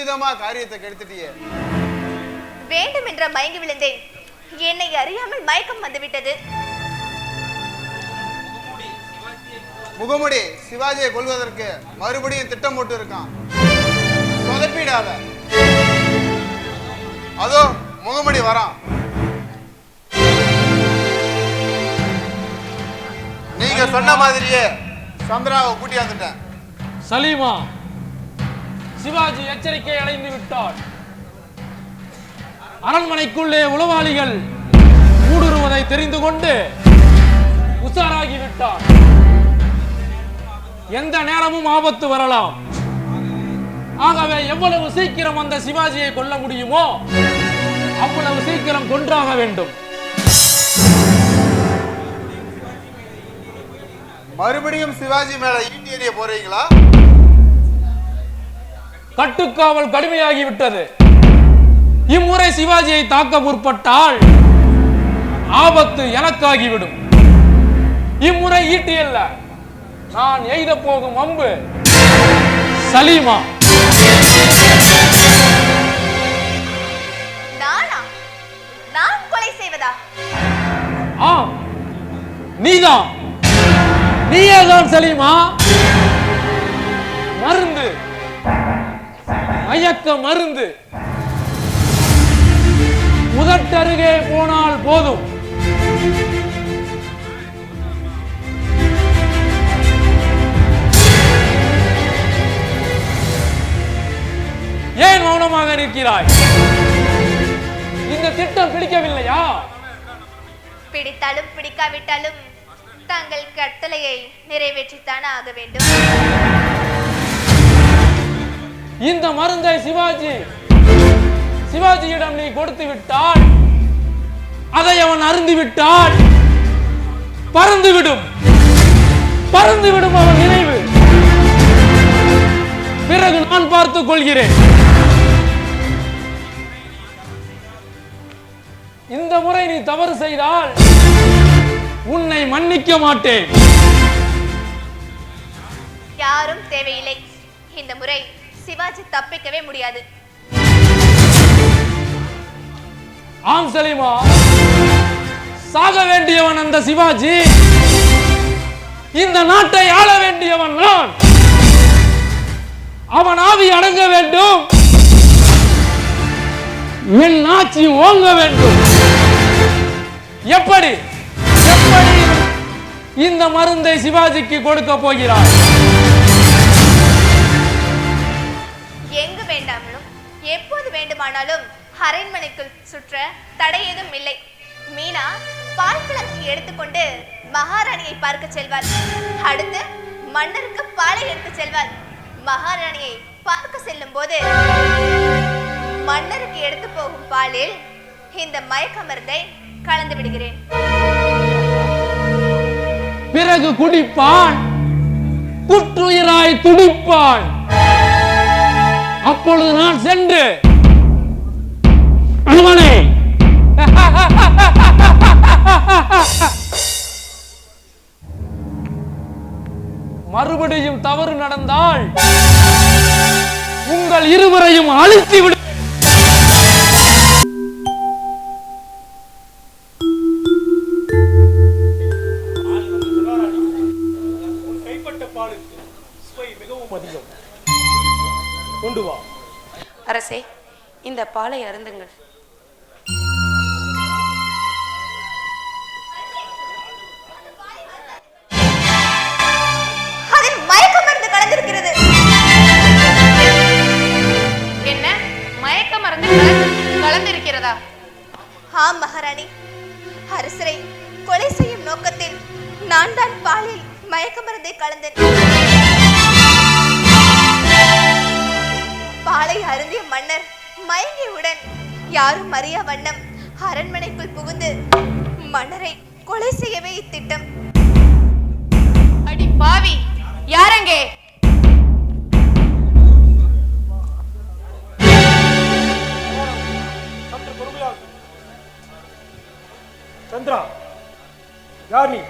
கச்சிதமா காரியத்தை கெடுத்துட்டியே. வேண்டும் என்ற மயங்கி விழுந்தேன். என்னை அறியாமல் மயக்கம் வந்துவிட்டது. முகமுடி சிவாஜியை கொல்வதற்கு மறுபடியும் திட்டம் போட்டு இருக்கான். சொதப்பிடாத. அதோ முகமுடி வரான். நீங்க சொன்ன மாதிரியே சந்திராவை கூட்டி வந்துட்டேன். சலீமா, சிவாஜி எச்சரிக்கை அடைந்து விட்டார். அரண்மனைக்குள்ளே உளவாளிகள் ஊடுருவதை தெரிந்து கொண்டு உஷாராகி விட்டார். எந்த நேரமும் ஆபத்து வரலாம். ஆகவே எவ்வளவு சீக்கிரம் அந்த சிவாஜியை கொல்ல முடியுமோ அவ்வளவு சீக்கிரம் கொன்றாக வேண்டும். மறுபடியும் சிவாஜி மேல ஈட்டி எறிய போறீங்களா? கட்டுக்காவல் கடுமையாகிவிட்டது. இம்முறை சிவாஜியை தாக்க முற்பட்டால் ஆபத்து எனக்காகிவிடும். இம்முறை ஈட்டி அல்ல, நான் எய்த போகும் அம்பு. சலீமா, நான் கொலை செய்வதா? ஆம், நீதான். நீயேதான் சலீமா. மருந்து, மயக்க மருந்து முதட்டருகே போனால் போதும். ஏன் மௌனமாக நிற்கிறாய்? இந்த திட்டம் பிடிக்கவில்லையா? பிடித்தாலும் பிடிக்காவிட்டாலும் தங்கள் கட்டளையை நிறைவேற்றித்தான் ஆக வேண்டும். இந்த மருந்தை சிவாஜியிடம் நீ கொடுத்து விட்டால், அதை அவன் அருந்தி விட்டால் பறந்துவிடும் அவன் நினைவு. பிறகு நான் பார்த்துக் கொள்கிறேன். இந்த முறை நீ தவறு செய்தால் உன்னை மன்னிக்க மாட்டேன். யாரும் தேவையில்லை. இந்த முறை சிவாஜி தப்பிக்கவே முடியாது. ஆம் சலீமா, சாக வேண்டியவன் அந்த சிவாஜி. இந்த நாட்டை ஆள வேண்டியவன் நான். அவன் ஆவி அடங்க வேண்டும், என் ஆட்சி ஓங்க வேண்டும். எப்படி இந்த மருந்தை சிவாஜிக்கு கொடுக்க போகிறார்? எங்கு வேண்டாமலும் எப்போது வேண்டுமானாலும் அரண்மனைக்குள் சுற்ற தடை ஏதும் இல்லை. மீனா பால் கிளங்கி எடுத்துக்கொண்டு மகாராணியை பார்க்க செல்வாள். அடுத்து மன்னருக்கு பாலை எடுத்து செல்வாள். மகாராணியை பார்க்க செல்லும் போது மன்னருக்கு எடுத்து போகும் பாலில் இந்த மயக்க மருந்தை கலந்து விடுகிறேன். பிறகு குடிப்பான், குற்றுயிராய் துடிப்பான். அப்பொழுது நான் சென்று அவனை மறுபடியும் தவறு நடந்தால் உங்கள் இருவரையும் அழித்து விடு. கைப்பட்ட பாலுக்கு சுவை மிகவும் அதிகம். கொண்டு வா. அரசே, இந்த பாலை அருந்துங்கள். அதில் மயக்க மருந்து கலந்திருக்கிறது. என்ன, மயக்க மருந்து கலந்திருக்கிறதா? ஆம் மகாராணி, அரசரை கொலை செய்யும் நோக்கத்தில் நான் தான் பாலில் மயக்க மருந்தை கலந்தேன். பாலை அருந்திய மன்னர் மயங்கியவுடன் யாரும் அறியா வண்ணம் அரண்மனைக்குள் புகுந்து மன்னரை கொலை செய்யவே இத்திட்டம். அடி பாவி, யாரங்கே? சந்திரா, யார் நீ?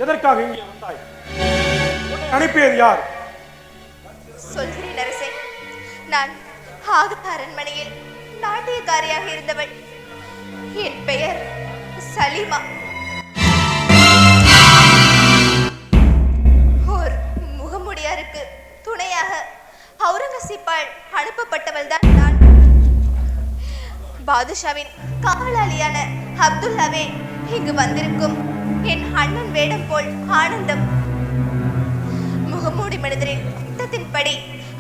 எதற்காக இங்கே வந்தாய்? உன்னை அனுப்பியது யார்? சொல்கிறேன் அரசே, நான் ஆக அரண்மனையில் நாட்டியக்காரியாக இருந்தவள். என் பெயர் சலீமா. ஓர் முகமுடியாருக்கு துணையாக அவுரங்கசீப்பால் அனுப்பப்பட்டவள் தான் நான். பாதுஷாவின் காவலாளியான அப்துல்லாவே இங்கு வந்திருக்கும் என் அண்ணன் வேடம் போல் ஆனந்தம். முகமூடி மனிதரின் திட்டத்தின்படி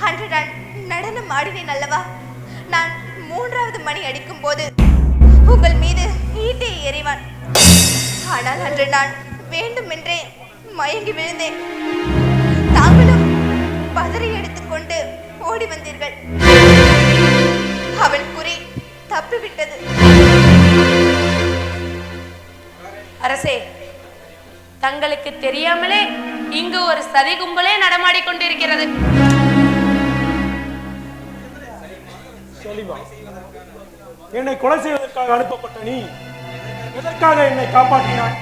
அன்று நான் நடனம் ஆடினேன் அல்லவா? நான் 3வது மணி அடிக்கும் போது உங்கள் மீது ஈட்டியை எறிவான். ஆனால் அன்று நான் வேண்டுமென்றே மயங்கி விழுந்தேன். தாங்களும் பதறி எடுத்துக்கொண்டு ஓடி வந்தீர்கள். அவன் குறி தப்பிவிட்டது. அரசே, தங்களுக்கு தெரியாமலே இங்கு ஒரு சதி கும்பலே நடமாடிக் கொண்டிருக்கிறது. சலீமா, என்னை கொலை செய்வதற்காக அனுப்பப்பட்ட நீ எதற்காக என்னை காப்பாற்றினாய்?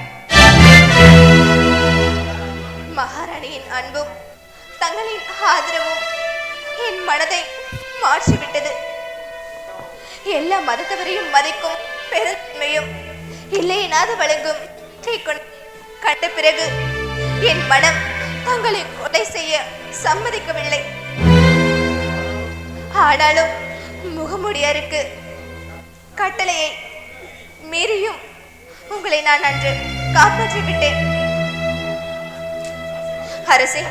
மகாராணியின் அன்பும் தங்களின் ஆதரவும் என் மனதை மாற்றிவிட்டது. எல்லா மதத்தவரையும் மதிக்கும் பெருமையும் இல்லையினாது வழங்கும் கண்ட பிறகு என் மனம் தங்களை கொலை செய்ய சம்மதிக்கவில்லை. ஆனாலும் முகமுடியாருக்கு கட்டளையை மீறியும் உங்களை நான் அன்று காப்பாற்றி விட்டேன். அரசே,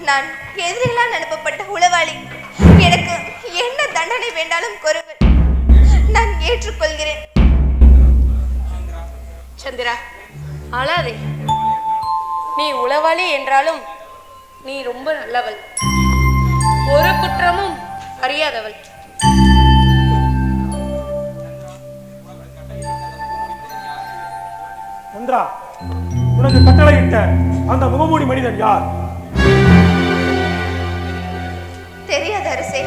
நான் எதிரிகளால் அனுப்பப்பட்ட உளவாளி. எனக்கு என்ன தண்டனை வேண்டாலும் கூறுங்கள், நான் ஏற்றுக்கொள்கிறேன். சந்திரா, அழாதே. நீ உளவாளி என்றாலும் நீ ரொம்ப நல்லவள், ஒரு குற்றமும் அறியாதவள். சந்திரா, உனக்கு கட்டளையிட்ட அந்த முகமூடி மனிதன் யார்? தெரியாது அரசே.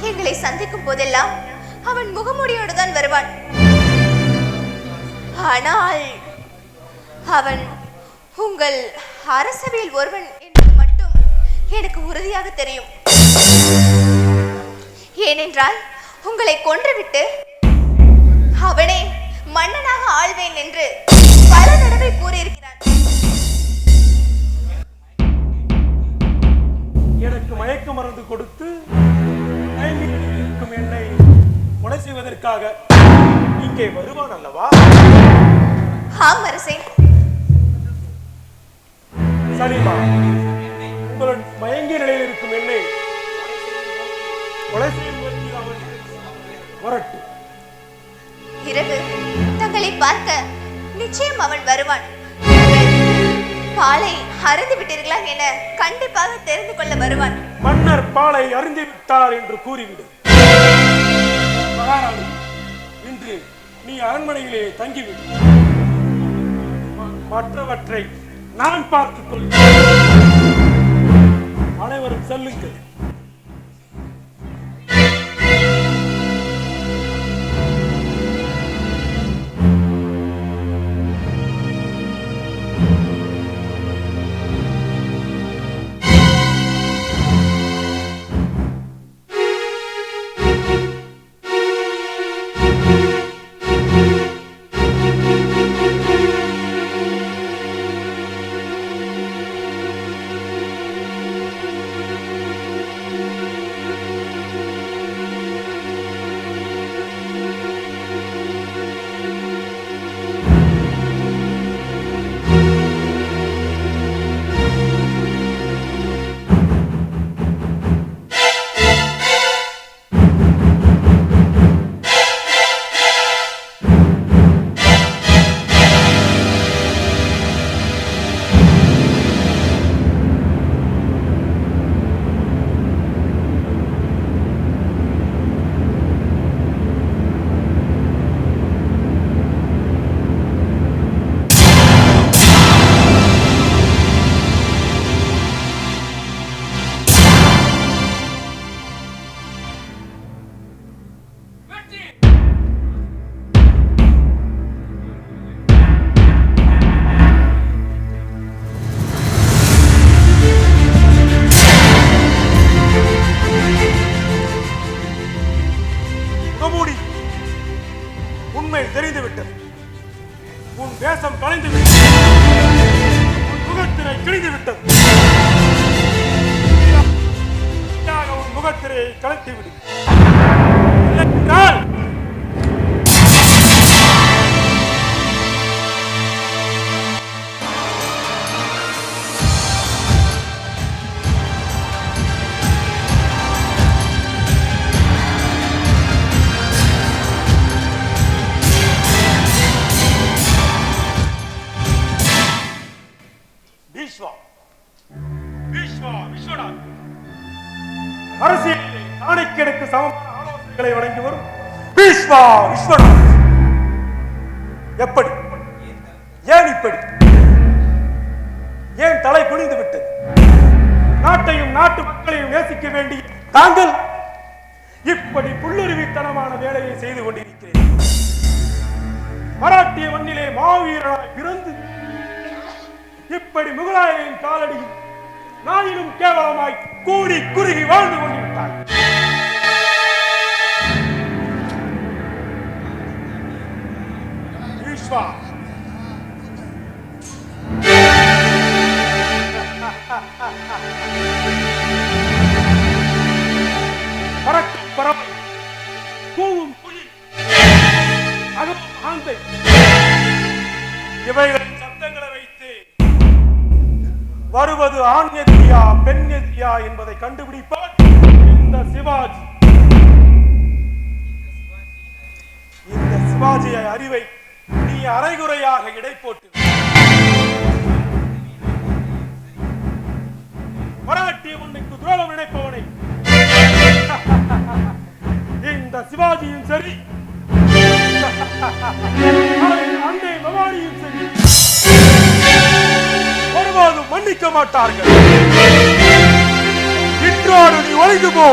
எங்களை சந்திக்கும் போதெல்லாம் அவன் முகமூடியோடு தான் வருவான். ஆனால் அவன் உங்கள் அரசவையில் ஒருவன் என்பது மட்டும் எனக்கு உறுதியாக தெரியும். ஏனென்றால் உங்களை கொன்றுவிட்டு அவனே மன்னனாக ஆழ்வேன் என்று பல தடவை கூறியிருக்கிறான். எனக்கு மயக்க மருந்து கொடுத்து இருக்கும் என்னை கொலை செய்வதற்காக இங்கே வருவான் அல்லவா? ஆம் அரசே. சலீமா, உங்கள் மயங்கிய நிலையில் இருக்கும் என்னை கொலை செய்வதற்கு அவன் வரட்டும். இரவு தங்களை பார்க்க நிச்சயம் அவன் வருவான். பாலை அருந்து விட்டீர்களா என கண்டிப்பாக தெரிந்து கொள்ள வருவான். மன்னர் பாலை அருந்தி விட்டார் என்று கூறிவிடு. மகாராணி, இன்று நீ அரண்மனையிலே தங்கிவிடு. மற்றவற்றை நான் பார்த்துக் கொள்கிறேன். அனைவரும் செல்லுங்கள். கிழிந்து விட்டது. உன் முகத்திரையை கலத்தி விடு. அரசியலிலே சாணக்கியனுக்கு சமமான ஆலோசனைகளை வழங்கி வரும் பீஷ்மா விஸ்வநாத். எப்படி, ஏன் இப்படி, ஏன் தலை குனிந்து விட்டது? நாட்டையும் நாட்டு மக்களையும் நேசிக்க வேண்டிய தாங்கள் இப்படி புல்லுருவித்தனமான வேலையை செய்து கொண்டிருக்கிறேன். மராட்டிய மண்ணிலே மாவீரனாய் பிறந்து இப்படி முகலாயரின் காலடியில் நாயிலும் கேவலமாய் கூடி குறுகி வாழ்ந்து கொண்டிருந்தார். ஈஸ்வா, பறக்கும் பறவை, கூவும் புலி, அகமும் ஆந்தை, இவைகளின் சப்தங்களை வைத்து வருவது ஆண் எதிரியா பெண் எதிரியா என்பதை கண்டுபிடிப்பார் இந்த சிவாஜி. இந்த சிவாஜியை அறிவை நீ அரைகுறையாக இடை போட்டு மராட்டிய மண்ணுக்கு துரோகம் நினைப்பவனை இந்த சிவாஜியும் சரி, அன்னை பவானியும் சரி ஒருபோதும் மன்னிக்க மாட்டார்கள். இன்றோடு நீ ஒழிந்து போ.